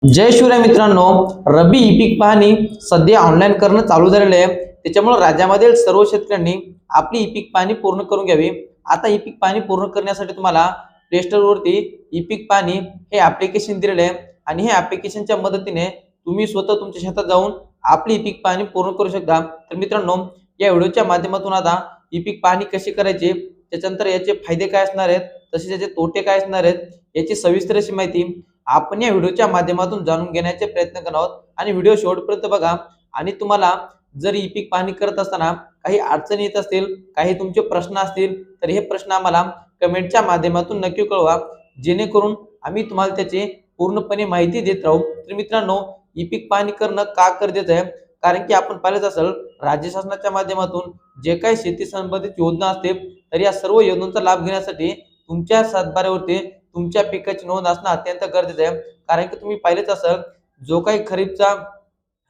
जय शिवराय मित्रांनो, रब्बी ई पीक पाहणी सध्या ऑनलाईन करणं चालू झालेलं आहे। त्याच्यामुळे राज्यामधील सर्व शेतकऱ्यांनी आपली ई पीक पाहणी पूर्ण करून घ्यावी। आता ई पीक पाहणी पूर्ण करण्यासाठी तुम्हाला प्ले स्टोर वरती ई पीक पाहणी हे ऍप्लिकेशन दिलेले आहे आणि हे ऍप्लिकेशनच्या मदतीने तुम्ही स्वतः तुमच्या शेतात जाऊन आपली ई पीक पाहणी पूर्ण करू शकता। तर मित्रांनो, या व्हिडिओच्या माध्यमातून आता ई पीक पाहणी कशी करायची, त्याच्यानंतर याचे फायदे काय असणार आहेत, तसेच याचे तोटे काय असणार आहेत, याची सविस्तर अशी माहिती आपण या व्हिडिओच्या माध्यमातून जाणून घेण्याचे प्रयत्न करणार आहोत। आणि व्हिडिओ शेवटपर्यंत बघा। आणि तुम्हाला जर ई पीक पाहणी करत असताना काही अडचणी येत असतील, काही तुमचे प्रश्न असतील, तर हे प्रश्न आम्हाला कमेंटच्या माध्यमातून नक्की कळवा, जेणेकरून आम्ही तुम्हाला त्याची पूर्णपणे माहिती देत राहू। तर मित्रांनो, ई पीक पाहणी करणं का गरजेचं आहे, कारण की आपण पाहिलंच असेल राज्य शासनाच्या माध्यमातून जे काही शेती संबंधित योजना असते, तर या सर्व योजनांचा लाभ घेण्यासाठी तुमच्या सातबाऱ्यावरती तुमच्या पिकाची नोंद असणं अत्यंत गरजेचं आहे। कारण की तुम्ही पाहिलेच असेल, जो काही खरीपचा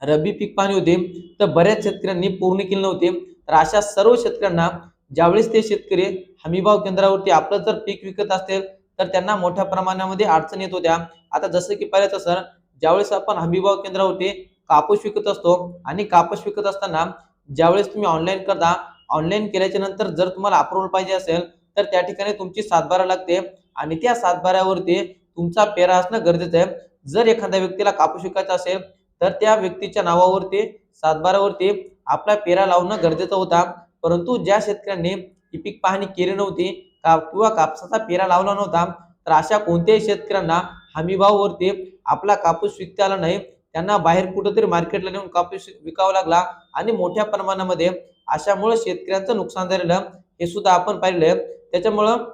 रब्बी पीक पाहणी होती, तर बऱ्याच शेतकऱ्यांनी पूर्ण केली नव्हती। तर अशा सर्व शेतकऱ्यांना ज्यावेळेस ते शेतकरी हमीभाव केंद्रावरती आपलं जर पीक विकत असतील, तर त्यांना मोठ्या प्रमाणामध्ये अडचण येत होत्या। आता जसं की पाहिलं असेल, ज्यावेळेस आपण हमीभाव केंद्रावरती कापूस विकत असतो आणि कापूस विकत असताना ज्यावेळेस तुम्ही ऑनलाईन करता, ऑनलाईन केल्याच्या नंतर जर तुम्हाला अप्रूव्हल पाहिजे असेल, तर त्या ठिकाणी तुमची सातबारा लागते आणि त्या सातबाऱ्यावरती तुमचा पेरा असणं गरजेचं आहे। जर एखाद्या व्यक्तीला कापूस विकायचा असेल, तर त्या व्यक्तीच्या नावावरती सातबाऱ्यावरती आपला पेरा लावणं गरजेचं होता। परंतु ज्या शेतकऱ्यांनी ही पीक पाहणी केली नव्हती किंवा कापसाचा पेरा लावला नव्हता, तर अशा कोणत्याही शेतकऱ्यांना हमीभावावरती आपला कापूस विकता आला नाही। त्यांना बाहेर कुठेतरी मार्केटला नेऊन कापूस विकावा लागला आणि मोठ्या प्रमाणामध्ये अशामुळे शेतकऱ्यांचं नुकसान झालेलं हे सुद्धा आपण पाहिलं। त्याच्यामुळं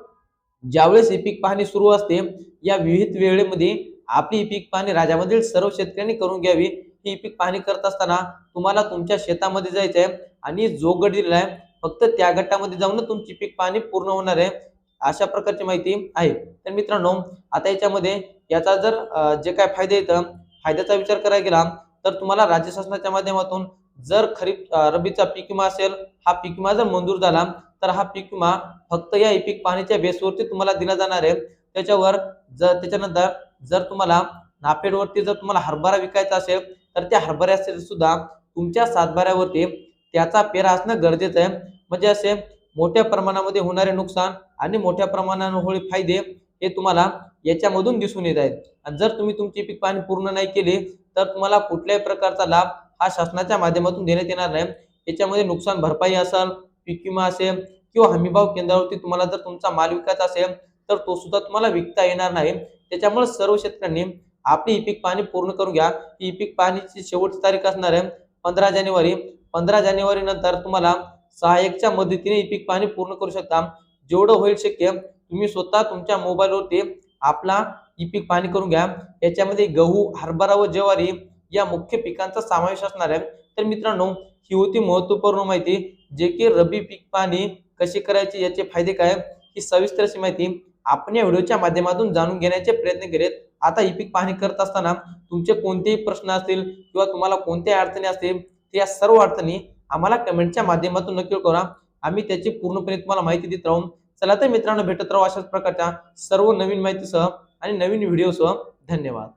ज्यावेळेस ही पीक पाहणी सुरू असते, या विविध वेळेमध्ये आपली पीक पाहणी राज्यामधील सर्व शेतकऱ्यांनी करून घ्यावी। ही पीक पाहणी करत असताना तुम्हाला तुमच्या शेतामध्ये जायचं आहे आणि जो गट दिलेला आहे, फक्त त्या गटामध्ये जाऊन तुमची पीक पाहणी पूर्ण होणार आहे। अशा प्रकारची माहिती आहे। तर मित्रांनो, आता याच्यामध्ये याचा जर जे काय फायदे येतं, फायद्याचा विचार करायला गेला, तर तुम्हाला राज्य शासनाच्या माध्यमातून जर खरीप रब्बीचा पीक विमा असेल, हा पीक विमा जर मंजूर झाला, तर हा पीक विमा फक्त या ई पीक पाहणीच्या बेसवरती तुम्हाला दिला जाणार आहे। त्याच्यावर त्याच्यानंतर जर तुम्हाला नाफेडवरती जर तुम्हाला हरभरा विकायचा असेल, तर त्या हरभऱ्यासाठी सुद्धा तुमच्या सातबाऱ्यावरती त्याचा पेरा असणं गरजेचं आहे। म्हणजे असे मोठ्या प्रमाणामध्ये होणारे नुकसान आणि मोठ्या प्रमाणावर होणारे फायदे हे तुम्हाला याच्यामधून दिसून येत आहेत। आणि जर तुम्ही तुमची पीक पाहणी पूर्ण नाही केली, तर तुम्हाला कुठल्याही प्रकारचा लाभ हा शासनाच्या माध्यमातून देण्यात येणार नाही। याच्यामध्ये नुकसान भरपाई असेल, पीक विमा असेल किंवा हमीभाव केंद्रावरती तुम्हाला जर तुमचा माल विकायचा असेल, तर तो सुद्धा तुम्हाला विकता येणार नाही। त्याच्यामुळे सर्व शेतकऱ्यांनी आपली ई पीक पाहणी पूर्ण करून घ्या। ई पीक पाहणीची शेवटची तारीख असणार आहे 15 जानेवारी। 15 जानेवारी नंतर तुम्हाला सहाय्यकच्या मदतीने ई पीक पाहणी पूर्ण करू शकता। जेवढं होईल शक्य तुम्ही स्वतः तुमच्या मोबाईलवरती आपला ई पीक पाहणी करून घ्या। याच्यामध्ये गहू, हरभरा व ज्वारी या मुख्य पिकांचा समावेश असणार आहे। तर मित्रांनो, ही होती महत्त्वपूर्ण माहिती, जे की रब्बी पीक पाहणी कशी करायची, याचे फायदे काय, ही सविस्तर अशी माहिती आपण या व्हिडिओच्या माध्यमातून जाणून घेण्याचे प्रयत्न केलेत। आता ई पीक पाहणी करत असताना तुमचे कोणतेही प्रश्न असतील किंवा तुम्हाला कोणत्या अडचणी असतील, तर या सर्व अडचणी आम्हाला कमेंटच्या माध्यमातून नक्की कळवा। आम्ही त्याची पूर्णपणे तुम्हाला माहिती देत राहू। चला तर मित्रांनो, भेटत राहू अशाच प्रकारच्या सर्व नवीन माहितीसह आणि नवीन व्हिडिओसह। धन्यवाद।